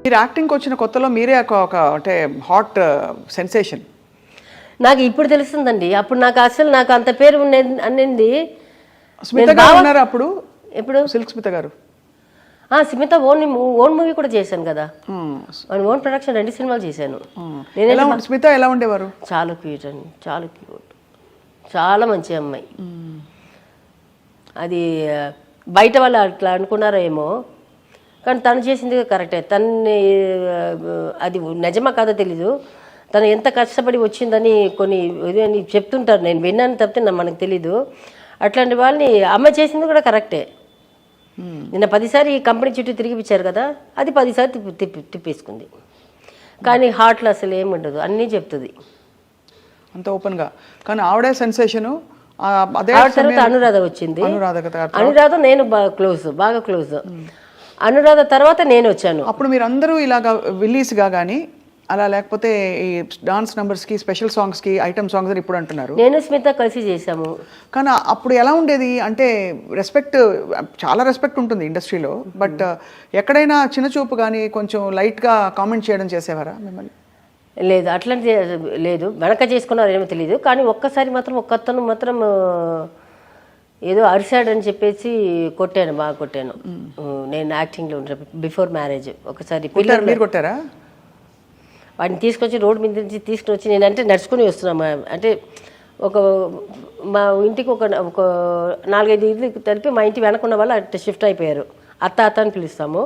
మీరు యాక్టింగ్కి వచ్చిన కొత్తలో మీరే ఒక అంటే హాట్ సెన్సేషన్. నాకు ఇప్పుడు తెలుస్తుందండి. అప్పుడు నాకు అంత పేరు అనింది. స్మిత గారు ఉన్నారు అప్పుడు. ఎప్పుడు? సిల్క్ స్మిత గారు. స్మిత ఓన్ మూవీ కూడా చేశాను కదా, ఓన్ ప్రొడక్షన్ 2 సినిమాలు చేశాను. స్మిత ఎలా ఉండేవారు? చాలా క్యూట్ అండి, చాలా క్యూట్, చాలా మంచి అమ్మాయి. అది బయట వాళ్ళు అట్లా అనుకున్నారో ఏమో, కానీ తను చేసింది కరెక్టే. తన్ని అది నిజమా కాదో తెలీదు, తను ఎంత కష్టపడి వచ్చిందని కొన్ని చెప్తుంటారు, నేను విన్నాను తప్పితే మనకు తెలీదు. అట్లాంటి వాళ్ళని అమ్మాయి చేసింది కూడా కరెక్టే. నిన్న 10 సార్లు ఈ కంపెనీ చుట్టూ తిరిగిపించారు కదా, అది 10 సార్లు తిప్పేసుకుంది. కానీ హార్ట్లో అసలు ఏముండదు, అన్నీ చెప్తుంది అంత ఓపెన్గా. కానీ ఆవిడే సెన్సేషను. అదే తర్వాత అనురాధ వచ్చింది. అనురాధ నేను బాగా క్లోజ్. అనురాధ తర్వాత నేను వచ్చాను. అప్పుడు మీరు అందరూ ఇలాగా విల్లీస్గా కానీ అలా, లేకపోతే ఈ డాన్స్ నెంబర్స్కి, స్పెషల్ సాంగ్స్కి, ఐటమ్ సాంగ్స్ అని ఇప్పుడు అంటున్నారు. నేను స్మిత కలిసి చేశాము. కానీ అప్పుడు ఎలా ఉండేది అంటే రెస్పెక్ట్, చాలా రెస్పెక్ట్ ఉంటుంది ఇండస్ట్రీలో. బట్ ఎక్కడైనా చిన్న చూపు కానీ కొంచెం లైట్గా కామెంట్ చేయడం చేసేవారా మిమ్మల్ని? లేదు, అట్లాంటి లేదు. వెనక చేసుకున్నారు ఏమో తెలియదు. కానీ ఒక్కసారి మాత్రం ఒక్కతను మాత్రం ఏదో అరిశాడని చెప్పేసి కొట్టాను, బాగా కొట్టాను. నేను యాక్టింగ్లో ఉంటాను బిఫోర్ మ్యారేజ్. ఒకసారి మీరు కొట్టారా? వాడిని తీసుకొచ్చి రోడ్డు మీద నుంచి తీసుకుని వచ్చి, నేనంటే నడుచుకుని వస్తున్నాము. అంటే మా ఇంటికి ఒక 4-5 ఇల్లు కలిపి మా ఇంటి వెనకున్న వాళ్ళు అట్లా షిఫ్ట్ అయిపోయారు. అత్త అని పిలుస్తాము.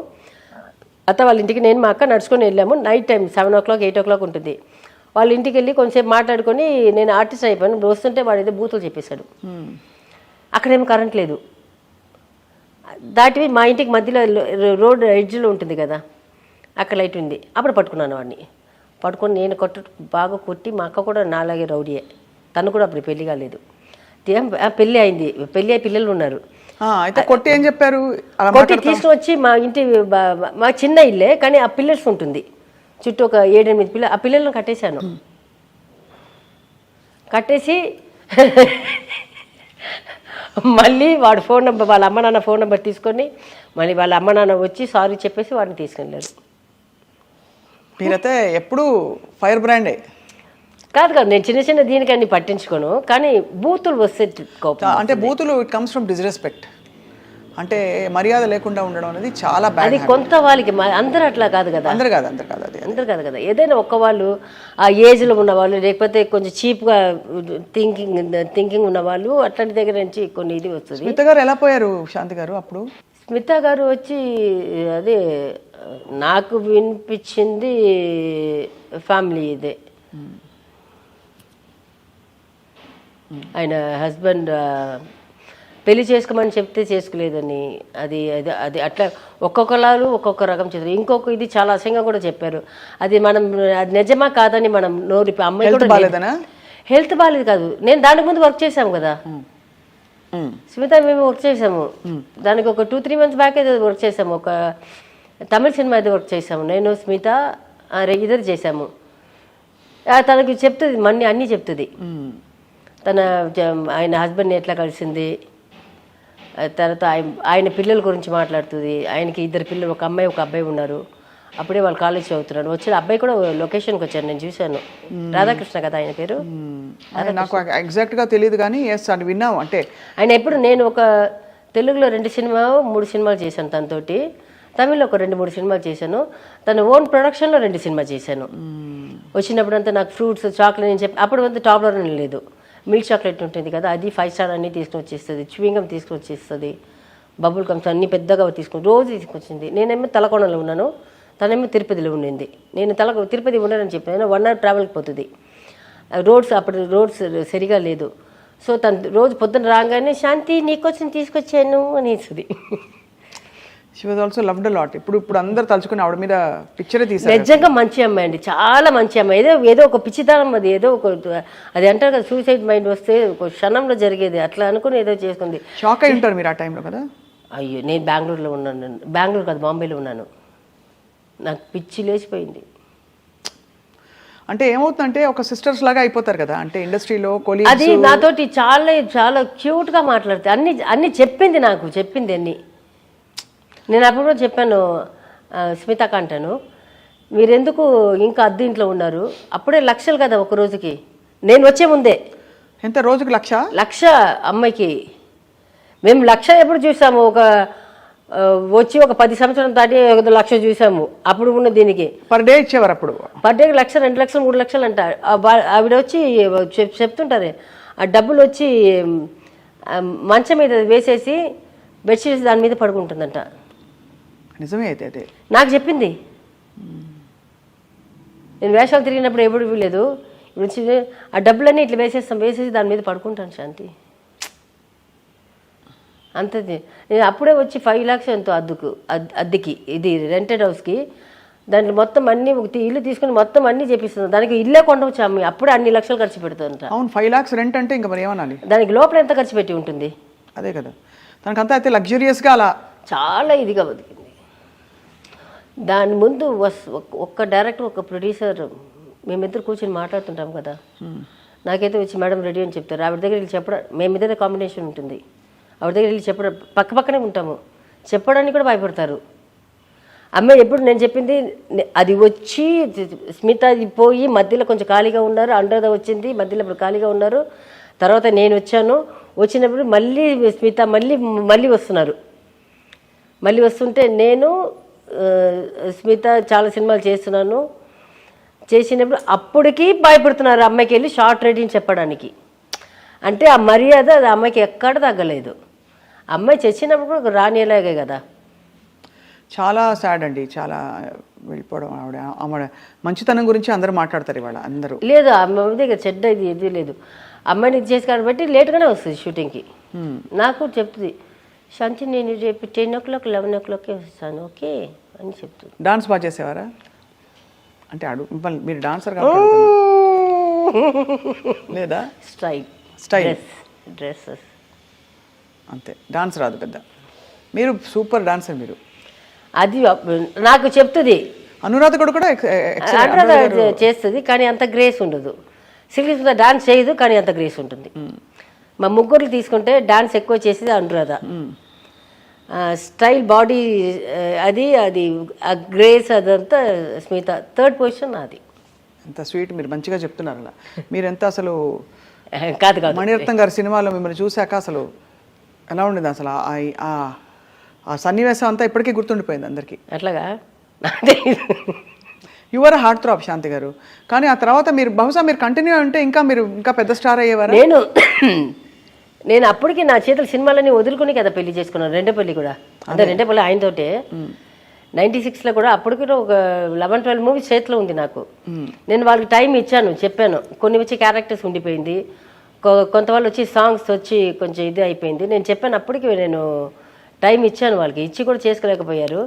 అత్త వాళ్ళ ఇంటికి నేను మా అక్క నడుచుకొని వెళ్ళాము. నైట్ టైం 7 o'clock 8 o'clock ఉంటుంది. వాళ్ళ ఇంటికి వెళ్ళి కొంచెంసేపు మాట్లాడుకొని నేను ఆర్టిస్ట్ అయిపోయాను. వస్తుంటే వాడు ఏదో బూతులు చెప్పేశాడు. అక్కడేమో కరెంట్ లేదు. దాటివి మా ఇంటికి మధ్యలో రోడ్ ఎడ్జ్లో ఉంటుంది కదా, అక్కడ లైట్ ఉంది. అప్పుడు పట్టుకున్నాను వాడిని. పట్టుకొని నేను బాగా కొట్టి, మా అక్క కూడా నాలాగే రౌడీయే. తను కూడా అప్పుడు పెళ్లి కాలేదు. పెళ్ళి అయింది, పెళ్ళి అయి పిల్లలు ఉన్నారు. కొట్టి ఏం చెప్పారు? కొట్టి తీసుకుని వచ్చి మా ఇంటి, మా చిన్న ఇల్లే కానీ ఆ పిల్లర్స్ ఉంటుంది చుట్టూ, ఒక 7-8 పిల్లలు. ఆ పిల్లలను కట్టేశాను. కట్టేసి మళ్ళీ వాడు ఫోన్ నెంబర్, వాళ్ళ అమ్మ నాన్న ఫోన్ నెంబర్ తీసుకొని మళ్ళీ వాళ్ళ అమ్మ నాన్న వచ్చి సారీ చెప్పేసి వాడిని తీసుకెళ్ళారు. మీరైతే ఎప్పుడు ఫైర్ బ్రాండే కాదు, నేను చిన్న దీనికన్నీ పట్టించుకోను. కానీ బూతులు వస్తే అంటే బూతులు ఇట్ కమ్స్ ఫ్రమ్ డిస్రెస్పెక్ట్. అంటే మర్యాద లేకుండా ఉండడం అనేది చాలా బ్యాడ్. అది కొంత వాళ్ళకి, అందరూ అట్లా కాదు కదా, అందరు కాదు కదా. ఏదైనా ఒక్క వాళ్ళు ఆ ఏజ్లో ఉన్నవాళ్ళు, లేకపోతే కొంచెం చీప్గా థింకింగ్ ఉన్నవాళ్ళు, అట్లాంటి దగ్గర నుంచి కొన్ని ఇది వస్తుంది. స్మిత గారు ఎలా పోయారు శాంతి గారు అప్పుడు? స్మిత గారు వచ్చి అదే నాకు వినిపించింది ఫ్యామిలీ ఇదే. ఆయన హస్బెండ్ పెళ్లి చేసుకోమని చెప్తే చేసుకోలేదని, అది అది అది అట్లా ఒక్కొక్కలాలు ఒక్కొక్క రకం చేస్తారు. ఇంకొక ఇది చాలా అసహ్యంగా కూడా చెప్పారు. అది మనం అది నిజమా కాదని మనం నోరి, అమ్మాయి కూడా హెల్త్ బాగాలేదు కాదు. నేను దానికి ముందు వర్క్ చేశాము కదా స్మిత, మేము వర్క్ చేసాము. దానికి ఒక 2-3 months బ్యాక్ అయితే వర్క్ చేసాము. ఒక తమిళ సినిమా అయితే వర్క్ చేసాము. నేను స్మిత ఇద్దరు చేసాము. తనకి చెప్తుంది, అన్నీ చెప్తుంది. తన ఆయన హస్బెండ్ని ఎట్లా కలిసింది, తర్వాత ఆయన పిల్లల గురించి మాట్లాడుతుంది. ఆయనకి 2 పిల్లలు, ఒక అమ్మాయి ఒక అబ్బాయి ఉన్నారు. అప్పుడే వాళ్ళు కాలేజ్ చదువుతున్నాడు. వచ్చిన అబ్బాయి కూడా లొకేషన్కి వచ్చాను, నేను చూశాను. రాధాకృష్ణ కదా ఆయన పేరు. నాకు ఎగ్జాక్ట్గా తెలియదు కానీ అది విన్నాం. అంటే ఆయన ఎప్పుడు, నేను ఒక తెలుగులో 3 సినిమాలు చేశాను తనతోటి, తమిళ్లో ఒక 2-3 సినిమాలు చేశాను. తన ఓన్ ప్రొడక్షన్లో 2 సినిమాలు చేశాను. వచ్చినప్పుడు అంతా నాకు ఫ్రూట్స్, చాక్లెట్ నేను చెప్పి, అప్పుడు అంతా టాప్లర్ లేదు, మిల్క్ చాక్లెట్ ఉంటుంది కదా, అది 5 star అన్నీ తీసుకుని వచ్చేస్తుంది. చ్యూయింగం తీసుకుని వచ్చేస్తుంది. బబుల్ గమ్స్ అన్నీ పెద్దగా తీసుకుని రోజు తీసుకొచ్చింది. నేనేమో తలకోణలో ఉన్నాను, తనేమో తిరుపతిలో ఉండింది. నేను తిరుపతి ఉండనని చెప్పాను. 1 hour ట్రావెల్కి పోతుంది. అప్పుడు రోడ్స్ సరిగా లేదు. సో తను రోజు పొద్దున్న రాగానే శాంతి నీకోసం తీసుకొచ్చాను అనేసి. She was also loved a lot. ఇప్పుడు అందరు తలుచుకుని ఆవిడ మీద పిక్చరే తీశారు. నిజంగా మంచి అమ్మాయి అండి, చాలా మంచి అమ్మాయి. ఏదో ఒక పిచ్చితనం, అది ఏదో ఒక, అది అంటారు కదా సూసైడ్ మైండ్ వస్తే ఒక క్షణంలో జరిగేది, అట్లా అనుకుని ఏదో చేసుకుంది. షాక్ అయి ఉంటారు మీరు ఆ టైంలో కదా? అయ్యో, నేను బెంగళూరులో ఉన్నాను. బెంగళూరు కాదు, బాంబేలో ఉన్నాను. నాకు పిచ్చి లేచిపోయింది. అంటే ఏమవుతుందంటే ఒక సిస్టర్స్ లాగా అయిపోతారు కదా, అంటే ఇండస్ట్రీలో కొలీగ్స్. అది నాతోటి చాలా క్యూట్గా మాట్లాడుతుంది. అన్ని చెప్పింది, నాకు చెప్పింది అన్ని. నేను అప్పుడు కూడా చెప్పాను స్మితకు అంటాను, మీరెందుకు ఇంకా అద్దె ఇంట్లో ఉన్నారు, అప్పుడే లక్షలు కదా ఒక రోజుకి, నేను వచ్చే ముందే ఎంత రోజుకి 1,00,000 అమ్మాయికి. మేము 1,00,000 ఎప్పుడు చూసాము, వచ్చి ఒక 10 సంవత్సరం దాటి 1,00,000 చూసాము. అప్పుడు ఉన్న దీనికి పర్ డే ఇచ్చేవారు అప్పుడు. పర్ డే 1,00,000, 2,00,000, 3,00,000 అంట. ఆవిడ వచ్చి చెప్తుంటారే, ఆ డబ్బులు వచ్చి మంచం మీద వేసేసి బెడ్షీట్స్ దాని మీద పడుకుంటుందంట. నిజమే అయితే అదే నాకు చెప్పింది. నేను వేషాలు తిరిగినప్పుడు ఎప్పుడు వీలేదు. ఇప్పుడు ఆ డబ్బులన్నీ ఇట్లా వేసేసి దాని మీద పడుకుంటాను శాంతి. అంతది. నేను అప్పుడే వచ్చి 5 lakhs ఎంతో అద్దెకి, ఇది రెంటెడ్ హౌస్కి. దాంట్లో మొత్తం అన్ని ఇల్లు తీసుకుని మొత్తం అన్ని చేపిస్తుంది. దానికి ఇల్లే కొండవచ్చు అమ్మి, అప్పుడే అన్ని లక్షలు ఖర్చు పెడుతుందంట. అవును, 5 lakhs రెంట్ అంటే ఇంకా మరి ఏమనాలి. దానికి లోపల ఎంత ఖర్చు పెట్టి ఉంటుంది. అదే కదా, దానికంతా అయితే లగ్జూరియస్గా అలా చాలా ఇదిగా బతికింది. దాని ముందు ఒక్క డైరెక్టర్, ఒక ప్రొడ్యూసర్, మేమిద్దరు కూర్చొని మాట్లాడుతుంటాం కదా, నాకైతే వచ్చి మేడం రెడీ అని చెప్తారు. ఆవిడ దగ్గర వెళ్ళి చెప్పడం, మేమిద్దరే కాంబినేషన్ ఉంటుంది. ఆవిడ దగ్గర వెళ్ళి చెప్పడం, పక్కనే ఉంటాము, చెప్పడానికి కూడా భయపడతారు. అమ్మాయి ఎప్పుడు నేను చెప్పింది అది వచ్చి స్మిత పోయి మధ్యలో కొంచెం ఖాళీగా ఉన్నారు, అనురాధ వచ్చింది మధ్యలో, ఇప్పుడు ఖాళీగా ఉన్నారు. తర్వాత నేను వచ్చాను, వచ్చినప్పుడు మళ్ళీ స్మిత మళ్ళీ వస్తున్నారు. మళ్ళీ వస్తుంటే నేను స్మిత చాలా సినిమాలు చేసినప్పుడు అప్పటికి భయపడుతున్నారు అమ్మాయికి వెళ్ళి షార్ట్ రేటింగ్ చెప్పడానికి. అంటే ఆ మర్యాద అది అమ్మాయికి ఎక్కడ తగ్గలేదు. అమ్మాయి చచ్చినప్పుడు కూడా రానిలాగే కదా. చాలా సాడ్ అండి, చాలా వెళ్ళిపోవడం. ఆవిడ మంచితనం గురించి అందరూ మాట్లాడతారు ఇవాళ అందరూ. లేదు, అమ్మాయి దగ్గర చెడ్డ ఇది లేదు. అమ్మాయిని ఇది చేసి కాబట్టి లేట్గానే వస్తుంది షూటింగ్కి. నాకు చెప్తుంది శాంతి, నేను రేపు 10 o'clock 11 o'clock వస్తాను, ఓకే అని చెప్తుంది. డాన్స్ బాగా చేసేవారా? అంటే మీరు డాన్సర్ లేదా? స్టైల్ డ్రెస్సెస్ అంతే, డాన్స్ రాదు పెద్ద. మీరు సూపర్ డాన్సర్ మీరు. అది నాకు చెప్తుంది. అనురాధ కూడా చేస్తుంది కానీ అంత గ్రేస్ ఉండదు. సిల్క్ డాన్స్ చేయదు కానీ అంత గ్రేస్ ఉంటుంది. మా ముగ్గురు తీసుకుంటే డాన్స్ ఎక్కువ చేసేది అనురాధ. స్టైల్, బాడీ, అది ఆ గ్రేస్ అదంతా స్మిత. 3rd పొజిషన్ అది. ఎంత స్వీట్, మీరు మంచిగా చెప్తున్నారు అలా. మీరెంత అసలు కాదు మణిరత్నం గారి సినిమాలో మిమ్మల్ని చూశాక అసలు ఎలా ఉండేది అసలు ఆ సన్నివేశం అంతా ఇప్పటికీ గుర్తుండిపోయింది అందరికీ. అట్లాగా యువర్ హార్ట్ థ్రాప్ శాంతి గారు. కానీ ఆ తర్వాత బహుశా మీరు కంటిన్యూ అంటే మీరు ఇంకా పెద్ద స్టార్ అయ్యేవారు. నేను అప్పటికి నా చేతుల సినిమాలన్నీ వదులుకుని కదా పెళ్లి చేసుకున్నాను. రెండో పెళ్లి కూడా అంటే రెండో పెళ్లి ఆయనతోటే 96లో కూడా. అప్పటికి ఒక 11-12 మూవీస్ చేతిలో ఉంది నాకు. నేను వాళ్ళకి టైం ఇచ్చాను, చెప్పాను. కొన్ని వచ్చి క్యారెక్టర్స్ ఉండిపోయింది, కొంత వాళ్ళు వచ్చి సాంగ్స్ వచ్చి కొంచెం ఇది అయిపోయింది. నేను చెప్పాను, అప్పటికి నేను టైం ఇచ్చాను వాళ్ళకి, ఇచ్చి కూడా చేసుకోలేకపోయారు.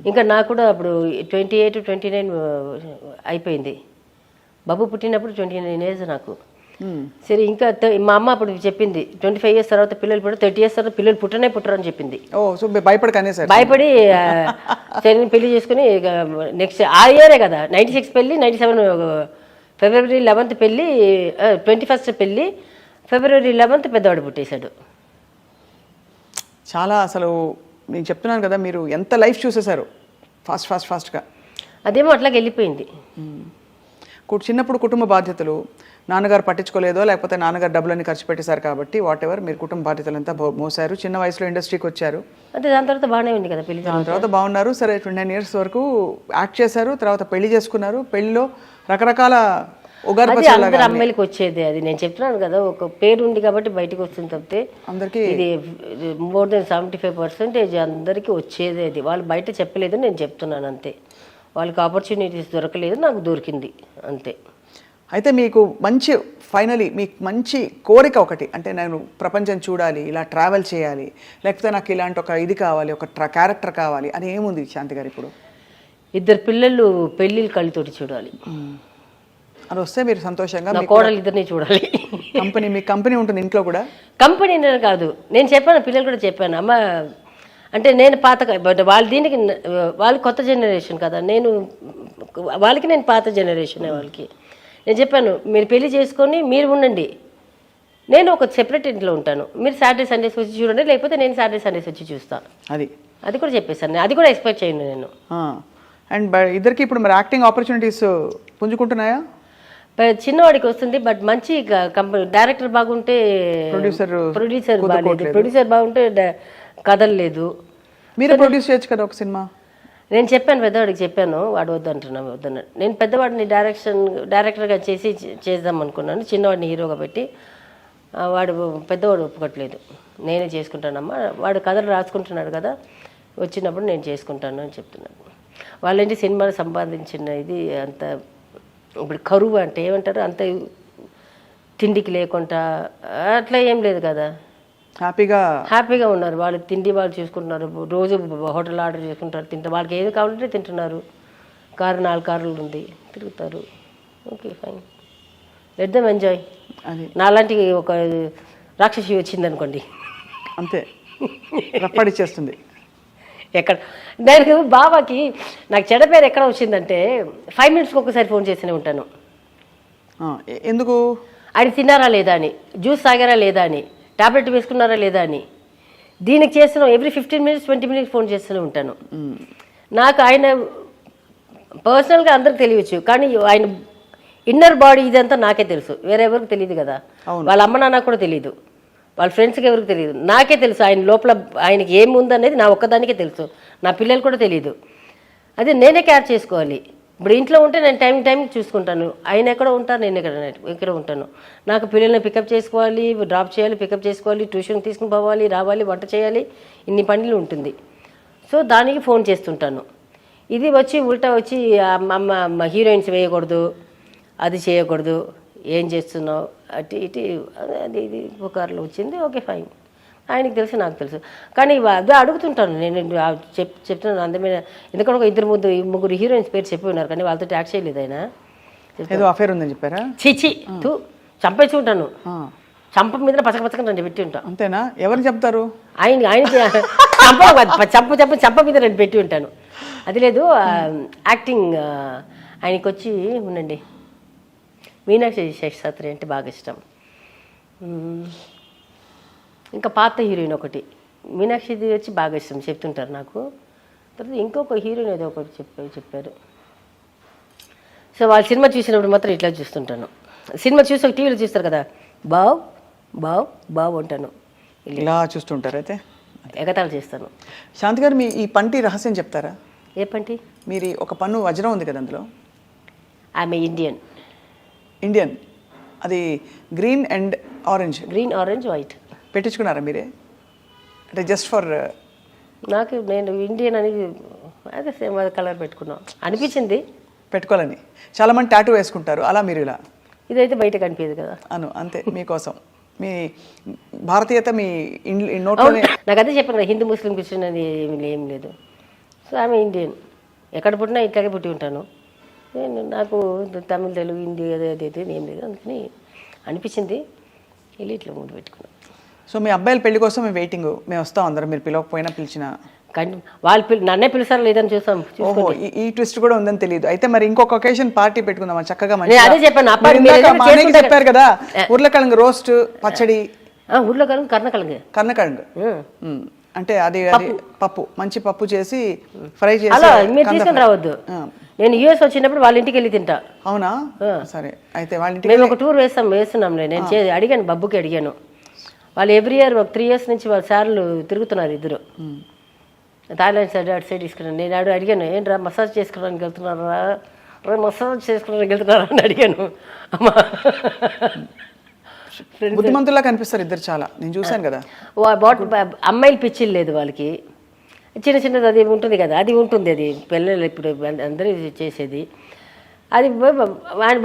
ఇంకా నాకు కూడా అప్పుడు 28, 29 అయిపోయింది. బాబు పుట్టినప్పుడు 29 years నాకు. సరే, ఇంకా మా అమ్మ అప్పుడు చెప్పింది 25 years తర్వాత పిల్లలు పుట్టారు, 30 years తర్వాత పిల్లలు పుట్టరు అని చెప్పింది. భయపడి సరే పెళ్లి చేసుకుని నెక్స్ట్ ఆ ఇయరే కదా 96 పెళ్ళి, 97 February 11th పెళ్ళి, 21st పెళ్ళి, February 11th పెద్దవాడు పుట్టేశాడు. చాలా అసలు నేను చెప్తున్నాను కదా, మీరు ఎంత లైఫ్ చూసేశారు ఫాస్ట్గా. అదేమో అట్లాగే వెళ్ళిపోయింది. చిన్నప్పుడు కుటుంబ బాధ్యతలు నాన్నగారు పట్టించుకోలేదో, లేకపోతే నాన్నగారు డబ్బులన్నీ ఖర్చు పెట్టేశారు కాబట్టి వాట్ ఎవర్, మీరు కుటుంబ బాధ్యతలు అంతా మోసారు. చిన్న వయసులో ఇండస్ట్రీకి వచ్చారు. అంటే దాని తర్వాత బాగానే ఉంది కదా పెళ్లి. దాని తర్వాత బాగున్నారు. సరే, 29 years వరకు యాక్ట్ చేశారు. తర్వాత పెళ్లి చేసుకున్నారు. పెళ్లిలో రకరకాల అందరు అమ్మాయిలకి వచ్చేది. అది నేను చెప్తున్నాను కదా, ఒక పేరు ఉంది కాబట్టి బయటకు వస్తుంది తప్పితే అందరికీ ఇది more than 75% అందరికీ వచ్చేది. అది వాళ్ళు బయట చెప్పలేదు, నేను చెప్తున్నాను అంతే. వాళ్ళకి ఆపర్చునిటీస్ దొరకలేదు, నాకు దొరికింది అంతే. అయితే మీకు ఫైనలీ మీకు మంచి కోరిక ఒకటి, అంటే నేను ప్రపంచం చూడాలి, ఇలా ట్రావెల్ చేయాలి, లేకపోతే నాకు ఇలాంటి ఒక ఇది కావాలి, ఒక క్యారెక్టర్ కావాలి అని ఏముంది శాంతి గారు? ఇప్పుడు 2 పిల్లలు పెళ్ళిళ్ళు కళ్ళతోటి చూడాలి అది వస్తే మీరు సంతోషంగా, కోడలు 2 చూడాలి. మీ కంపెనీ ఉంటుంది ఇంట్లో కూడా? కంపెనీ కాదు, నేను చెప్పాను, పిల్లలు కూడా చెప్పాను. అమ్మ అంటే నేను పాత, బట్ వాళ్ళు దీనికి వాళ్ళు కొత్త జనరేషన్ కదా, వాళ్ళకి నేను పాత జనరేషన్. వాళ్ళకి నేను చెప్పాను, మీరు పెళ్లి చేసుకొని మీరు ఉండండి, నేను ఒక సెపరేట్ ఇంట్లో ఉంటాను, మీరు సాటర్డే సండేస్ వచ్చి చూడండి, లేకపోతే నేను సాటర్డే సండేస్ వచ్చి చూస్తాను. అది కూడా చెప్పేశాను. అది కూడా ఎక్స్పెక్ట్ చేయను నేను. అండ్ ఇద్దరికి ఇప్పుడు మరి యాక్టింగ్ ఆపర్చునిటీస్ పుంజుకుంటున్నాయా? చిన్నవాడికి వస్తుంది, బట్ మంచి కంపెనీ డైరెక్టర్ బాగుంటే ప్రొడ్యూసర్ బాగాలేదు, ప్రొడ్యూసర్ బాగుంటే కథలు లేదు. మీరు ప్రొడ్యూస్ చేయొచ్చు కదా ఒక సినిమా. నేను చెప్పాను పెద్దవాడికి, చెప్పాను, వాడు వద్దంటున్నాను వద్దన్నాడు. నేను పెద్దవాడిని డైరెక్టర్గా చేద్దాం అనుకున్నాను, చిన్నవాడిని హీరోగా పెట్టి. వాడు పెద్దవాడు ఒప్పుకోవట్లేదు, నేనే చేసుకుంటానమ్మా, వాడు కథలు రాసుకుంటున్నాడు కదా, వచ్చినప్పుడు నేను చేసుకుంటాను అని చెప్తున్నాను. వాళ్ళేంటి సినిమాలు సంపాదించిన ఇది అంత ఇప్పుడు కరువు అంటే ఏమంటారు, అంత తిండికి లేకుండా అట్లా ఏం లేదు కదా, హ్యాపీగా ఉన్నారు. వాళ్ళు తిండి వాళ్ళు చూసుకుంటున్నారు, రోజు హోటల్ ఆర్డర్ చేసుకుంటారు, తింటారు, వాళ్ళకి ఏది కావాలంటే తింటున్నారు. 4 కార్లు ఉంది, తిరుగుతారు. Okay fine, let them enjoy. నాలాంటి ఒక రాక్షసి వచ్చింది అనుకోండి, అంతే రప్పడిచ్చేస్తుంది. ఎక్కడ దానికి బాబాకి నాకు చెడ్డ పేరు ఎక్కడ వచ్చిందంటే 5 మినిట్స్కి ఒకసారి ఫోన్ చేస్తూనే ఉంటాను. ఎందుకు? ఆయన తిన్నారా లేదా అని, జ్యూస్ తాగారా లేదా అని, టాబ్లెట్ వేసుకున్నారా లేదా అని. దీనికి చేస్తున్నాం ఎవ్రీ 15 మినిట్స్ 20 మినిట్స్ ఫోన్ చేస్తూనే ఉంటాను. నాకు ఆయన పర్సనల్గా అందరికి తెలియచ్చు, కానీ ఆయన ఇన్నర్ బాడీ ఇదంతా నాకే తెలుసు, వేరెవరికి తెలియదు కదా. వాళ్ళ అమ్మ నాన్న కూడా తెలియదు, వాళ్ళ ఫ్రెండ్స్కి ఎవరికి తెలియదు, నాకే తెలుసు. ఆయన లోపల ఆయనకి ఏముందనేది నా ఒక్కదానికే తెలుసు, నా పిల్లలు కూడా తెలియదు. అదే నేనే కేర్ చేసుకోవాలి. ఇప్పుడు ఇంట్లో ఉంటే నేను టైంకి చూసుకుంటాను, ఆయన ఎక్కడ ఉంటారు, నేను ఎక్కడ ఉంటాను. నాకు పిల్లల్ని పికప్ చేసుకోవాలి, డ్రాప్ చేయాలి, పికప్ చేసుకోవాలి, ట్యూషన్ తీసుకుని పోవాలి, రావాలి, వంట చేయాలి, ఇన్ని పనులు ఉంటుంది. సో దానికి ఫోన్ చేస్తుంటాను. ఇది వచ్చి ఉల్టా వచ్చి అమ్మ హీరోయిన్స్ వేయకూడదు, అది చేయకూడదు, ఏం చేస్తున్నావు, అటు ఇటు అది ఇది పుకార్లు వచ్చింది. ఓకే ఫైన్, ఆయనకి తెలుసు, నాకు తెలుసు. కానీ అదే అడుగుతుంటాను నేను, చెప్తున్నాను అందమైన. ఎందుకంటే ఒక 2-3 హీరోయిన్స్ పేరు చెప్పి ఉన్నారు, కానీ వాళ్ళతో యాక్ట్ చేయలేదు ఆయన. ఏదో అఫేర్ ఉందని చెప్పారా? చిచి చంపేసి ఉంటాను, చంప మీద పచ్చక రెండు పెట్టి ఉంటాను. అంతేనా? ఎవరు చెప్తారు? ఆయనకి చంప మీద రెండు పెట్టి ఉంటాను. అది లేదు, యాక్టింగ్ ఆయనకి వచ్చి ఉండండి, మీనాక్షి శేషాద్రి అంటే బాగా ఇష్టం. ఇంకా పాత హీరోయిన్ ఒకటి మీనాక్షిది వచ్చి బాగా ఇష్టం, చెప్తుంటారు నాకు. తర్వాత ఇంకొక హీరోయిన్ ఏదో ఒకటి చెప్పారు. సో వాళ్ళ సినిమా చూసినప్పుడు మాత్రం ఇట్లా చూస్తుంటాను. సినిమా చూసి ఒక టీవీలో చూస్తారు కదా, బావ్ అంటాను, ఇలా చూస్తుంటారు. అయితే ఎగతాళి చేస్తాను. శాంతి గారు, మీ ఈ పంటి రహస్యం చెప్తారా? ఏ పంటి? మీరు ఒక పన్ను వజ్రం ఉంది కదా అందులో. ఆమె ఇండియన్, అది గ్రీన్ అండ్ ఆరెంజ్ వైట్ పెట్టించుకున్నారా మీరే? అంటే జస్ట్ ఫర్ నేను ఇండియన్ అని అదే సేమ్ అది కలర్ పెట్టుకున్నాం అనిపించింది, పెట్టుకోవాలని. చాలా మంది టాటూ వేసుకుంటారు, అలా మీరు ఇలా. ఇదైతే బయట కనిపించదు కదా, అంతే మీకోసం. మీ భారతీయత మీ నోట్లోనే. నాకు అదే చెప్పాను కదా, హిందూ ముస్లిం క్రిస్టియన్ అని ఏం లేదు. సో ఆమె ఇండియన్, ఎక్కడ పుట్టినా ఇట్లాగే పుట్టి ఉంటాను. నాకు తమిళ, తెలుగు, హిందీ అదే ఏం లేదు, అందుకని అనిపించింది, వెళ్ళి ఇట్లా ముందు పెట్టుకున్నాను. సో మీ అబ్బాయిల పెళ్లి కోసం మేము వెయిటింగ్, మేము వస్తాం అందరం, మీరు పిలవకపోయినా పిలిచినా. వాళ్ళు నన్నే పిలుస్తారు లేదని చూసాం. ఓహో, ఈ ట్విస్ట్ కూడా ఉందని తెలియదు. అయితే మరి ఇంకొక ఒకేషన్ పార్టీ పెట్టుకుందాం చక్కగా. అదే చెప్పాను, చెప్పారు కదా, ఉర్లకిழங்கு రోస్ట్ పచ్చడి. ఉర్లకిழங்கு కర్ణకిழங்கு అంటే అది పప్పు, మంచి పప్పు చేసి ఫ్రై చేసి. అలా మీరు తీసుకొని రావద్దు, నేను యూఎస్ వచ్చినప్పుడు వాళ్ళ ఇంటికి వెళ్ళి తింటా. అవునా? సరే, అయితే వాళ్ళ ఇంటికి మేము ఒక టూర్ వేస్తున్నాంలే. నేను అడిగాను, బబ్బుకి అడిగాను. వాళ్ళు ఎవ్రీ ఇయర్ ఒక 3 years నుంచి వాళ్ళ సార్లు తిరుగుతున్నారు ఇద్దరు. థాయిలాండ్ సైడ్ అటు సైడ్ తీసుకున్నాను. నేను అడిగాను, ఏంట్రా మసాజ్ చేసుకోవడానికి వెళ్తున్నారా, మసాజ్ చేసుకోవడానికి వెళ్తున్నారా అని అడిగాను. అమ్మా బుద్ధిమంతుల్లా కనిపిస్తారు ఇద్దరు చాలా, నేను చూశాను కదా. అమ్మాయిలు పిచ్చిలు లేదు వాళ్ళకి, చిన్నది అది ఉంటుంది కదా, అది ఉంటుంది. అది పిల్లలు ఇప్పుడు అందరూ చేసేది అది.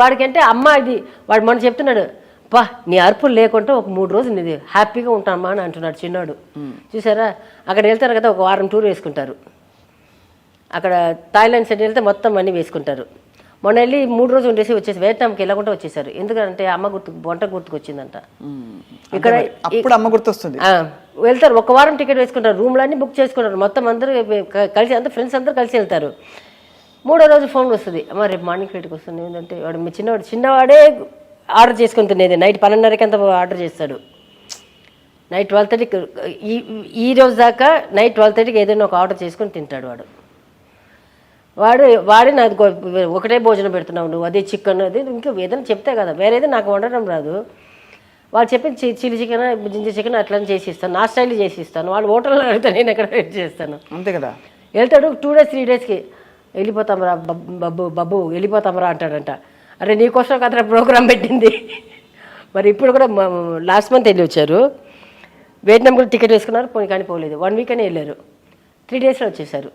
వాడికంటే అమ్మ ఇది, వాడు మొన్న చెప్తున్నాడు, పా నీ అరుపులు లేకుండా ఒక 3 రోజులు నీది హ్యాపీగా ఉంటామా అని అంటున్నాడు చిన్నాడు. చూసారా, అక్కడ వెళ్తారు కదా, ఒక వారం టూర్ వేసుకుంటారు. అక్కడ థాయిలాండ్ సైడ్ వెళ్తే మొత్తం అన్నీ వేసుకుంటారు. మొన్న వెళ్ళి 3 రోజులు ఉండేసి వచ్చేసి వియట్నాంకి వెళ్ళకుండా వచ్చేసారు. ఎందుకంటే అమ్మ వంట గుర్తుకొచ్చిందంట. ఇక్కడ అప్పుడు అమ్మ గుర్తొస్తుంది. వెళ్తారు, ఒక వారం టికెట్ వేసుకుంటారు, రూమ్లు అన్నీ బుక్ చేసుకుంటారు, మొత్తం అందరూ కలిసి, అందరూ ఫ్రెండ్స్ అందరూ కలిసి వెళ్తారు. 3వ రోజు ఫోన్ వస్తుంది, అమ్మ రేపు మార్నింగ్ ఫ్లైట్కి వస్తుంది. ఏంటంటే వాడు చిన్నవాడే ఆర్డర్ చేసుకుని తినేది. నైట్ 12:30కి అంత ఆర్డర్ చేస్తాడు. నైట్ 12:30కి, ఈ రోజు దాకా నైట్ 12:30కి ఏదైనా ఒక ఆర్డర్ చేసుకొని తింటాడు వాడు. వాడే నాకు ఒకటే భోజనం పెడుతున్నావు నువ్వు, అదే చికెన్ అది ఇంకా ఏదైనా చెప్తే కదా, వేరేది నాకు వండడం రాదు. వాళ్ళు చెప్పి చిల్లీ చికెన్ జింజర్ చికెన్ అట్లా చేసి ఇస్తాను, నా స్టైల్ చేసి ఇస్తాను. వాళ్ళు హోటల్లో అడిగితే నేను ఎక్కడ వెయిట్ చేస్తాను. అంతే కదా. వెళ్తాడు 2 days 3 daysకి, వెళ్ళిపోతాంరా బబ్బు వెళ్ళిపోతాంరా అంటాడంట. అరే నీకోసం కదరా ప్రోగ్రామ్ పెట్టింది. మరి ఇప్పుడు కూడా లాస్ట్ మంత్ వెళ్ళి వచ్చారు, వియట్నాం కూడా టికెట్ వేసుకున్నారు, పోనీ కానీ పోలేదు. 1 week అని వెళ్ళారు, 3 daysలో వచ్చేసారు.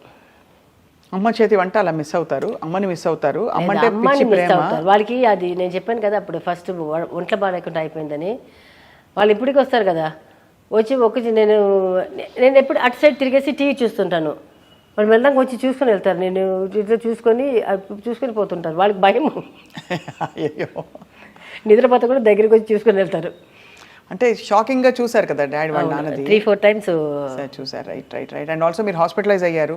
అమ్మ చేతి వంట అలా మిస్ అవుతారు, అమ్మని మిస్ అవుతారు. అమ్మంటే అమ్మని పిచ్చి మిస్ ప్రేమ. అవుతారు. వాళ్ళకి అది నేను చెప్పాను కదా అప్పుడు ఫస్ట్ ఒంట్లో బాగాలేకుండా అయిపోయిందని. వాళ్ళు ఇప్పటికి వస్తారు కదా, వచ్చి నేను ఎప్పుడు అటు సైడ్ తిరిగేసి టీవీ చూస్తుంటాను. వాళ్ళు మెల్లగా వచ్చి చూసుకొని వెళ్తారు, నేను ఇట్లా చూసుకొని పోతుంటారు. వాళ్ళకి భయం. అయ్యో, నిద్రపోతే కూడా దగ్గరికి వచ్చి చూసుకొని వెళ్తారు. అంటే షాకింగ్ గా చూసారు కదా డాడీ వాళ్ళ నాన్నది. 3-4 times చూసారు. రైట్. అండ్ ఆల్సో మీరు హాస్పిటలైజ్ అయ్యారు.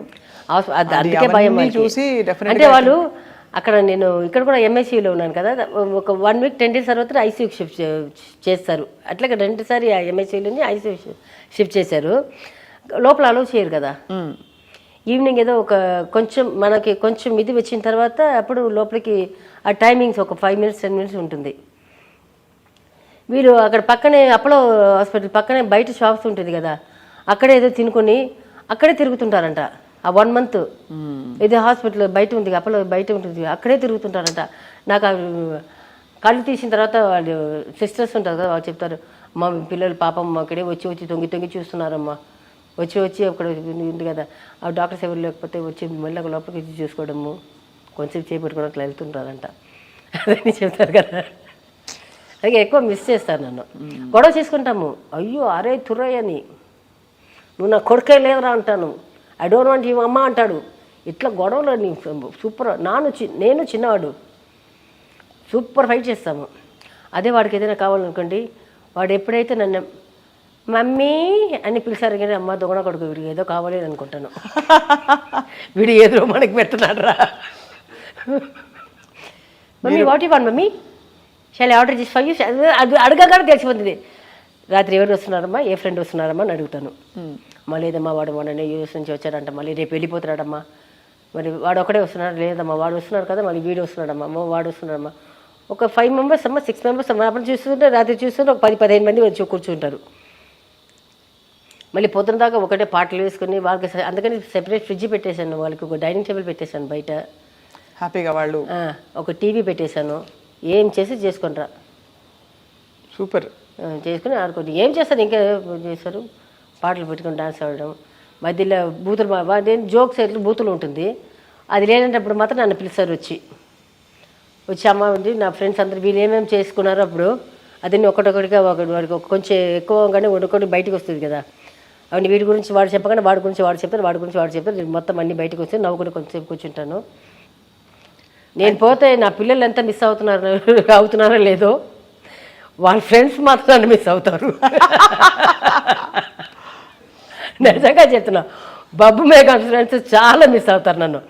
అందుకే భయం చూసి డెఫినెట్ అంటే వాళ్ళు అక్కడ నేను ఇక్కడ కూడా ఎంఐసీయూలో ఉన్నాను కదా, ఒక 1 week 10 days తర్వాత ఐసీయూకి షిఫ్ట్ చేస్తారు. అట్లాగే 2 సారి ఎంఐసీయూలోని ఐసీయూ షిఫ్ట్ చేశారు. లోపల అలౌ చేయరు కదా. ఈవినింగ్ ఏదో ఒక మనకి కొంచెం ఇది వచ్చిన తర్వాత అప్పుడు లోపలికి ఆ టైమింగ్స్ ఒక 5 minutes 10 minutes ఉంటుంది. వీళ్ళు అక్కడ పక్కనే అపోలో హాస్పిటల్ పక్కనే బయట షాప్స్ ఉంటుంది కదా, అక్కడే ఏదో తినుకొని అక్కడే తిరుగుతుంటారంట. ఆ 1 month ఇది హాస్పిటల్ బయట ఉంది, అపోలో బయట ఉంటుంది, అక్కడే తిరుగుతుంటారంట. నాకు కళ్ళు తీసిన తర్వాత వాళ్ళు సిస్టర్స్ ఉంటారు కదా, వాళ్ళు చెప్తారు, మా పిల్లలు పాపం అక్కడే వచ్చి తొంగి చూస్తున్నారమ్మా, వచ్చి అక్కడ ఉంది కదా, ఆ డాక్టర్స్ ఎవరు లేకపోతే వచ్చి మళ్ళీ లోపలికి వచ్చి చూసుకోవడము, కొంచెం చేపెట్టుకోవడం అట్లా వెళ్తుంటారంట. అదని చెప్తారు కదా. అలాగే ఎక్కువ మిస్ చేస్తారు నన్ను. గొడవ చేసుకుంటాము, అయ్యో అరే తుర్రయ్య అని, నువ్వు నా కొడుకే లేదురా అంటాను, ఐ డోంట్ వాంట్ యూ అమ్మ అంటాడు. ఇట్లా గొడవలు సూపర్. నేను చిన్నవాడు సూపర్ ఫైట్ చేస్తాము. అదే వాడికి ఏదైనా కావాలనుకోండి, వాడు ఎప్పుడైతే నన్ను మమ్మీ అని పిలిచారు కానీ అమ్మ దొంగ కొడుకు వీడికి ఏదో కావాలి అని అనుకుంటాను, వీడు ఏదో మనకి పెడుతున్నాడు రా. Mummy what you want mummy, shall order చేసి 5 అది అడగగానే తెలిసిపోతుంది. రాత్రి ఎవరు వస్తున్నారమ్మా, ఏ ఫ్రెండ్ వస్తున్నారమ్మా అని అడుగుతాను. మళ్ళీ లేదమ్మా వాడు మొన్న యూఎస్ నుంచి వచ్చాడంట, మళ్ళీ రేపు వెళ్ళిపోతున్నాడమ్మా, మరి వాడు ఒకడే వస్తున్నాడు, లేదమ్మా వాడు వస్తున్నాడు కదా, మళ్ళీ వీడు వస్తున్నాడమ్మా, వాడు వస్తున్నాడమ్మా. ఒక 5 members అమ్మా, 6 members అమ్మా. అప్పుడు చూస్తుంటే రాత్రి చూస్తుంటే ఒక 10-15 మంది వచ్చి కూర్చుంటారు. మళ్ళీ పొద్దున దాకా ఒకటే పాటలు వేసుకుని వాళ్ళకి, అందుకని సెపరేట్ ఫ్రిడ్జ్ పెట్టేశాను, వాళ్ళకి ఒక డైనింగ్ టేబుల్ పెట్టేశాను బయట, హ్యాపీగా వాళ్ళు ఒక టీవీ పెట్టేశాను. ఏం చేసుకుంటారా సూపర్ చేసుకుని ఆడుకోండి. ఏం చేస్తారు ఇంకా చేస్తారు, పాటలు పెట్టుకొని డాన్స్ ఆడడం, మధ్యలో బూతులు జోక్స్ ఎట్లు బూతులు ఉంటుంది. అది లేనప్పుడు మాత్రం నన్ను పిలుస్తారు, వచ్చి అమ్మ ఉంది నా ఫ్రెండ్స్ అందరూ వీళ్ళు ఏమేమి చేసుకున్నారో అప్పుడు అదన్నీ ఒకటొకటిగా వాడికి కొంచెం ఎక్కువగానే ఒకటి బయటకు వస్తుంది కదా, అవన్నీ వీడి గురించి వాడు చెప్పగానే వాడి గురించి వాడు చెప్తారు, వాడి గురించి వాడు చెప్తారు, మొత్తం అన్నీ బయటకు వస్తే నవ్వుకుని కొంచెంసేపు కూర్చుంటాను. నేను పోతే నా పిల్లలు ఎంత మిస్ అవుతున్నారో లేదో, వాళ్ళ ఫ్రెండ్స్ మాత్రం నన్ను మిస్ అవుతారు. నిజంగా చెప్తున్నా, బబ్బు మేఘా ఫ్రెండ్స్ చాలా మిస్ అవుతారు నన్ను.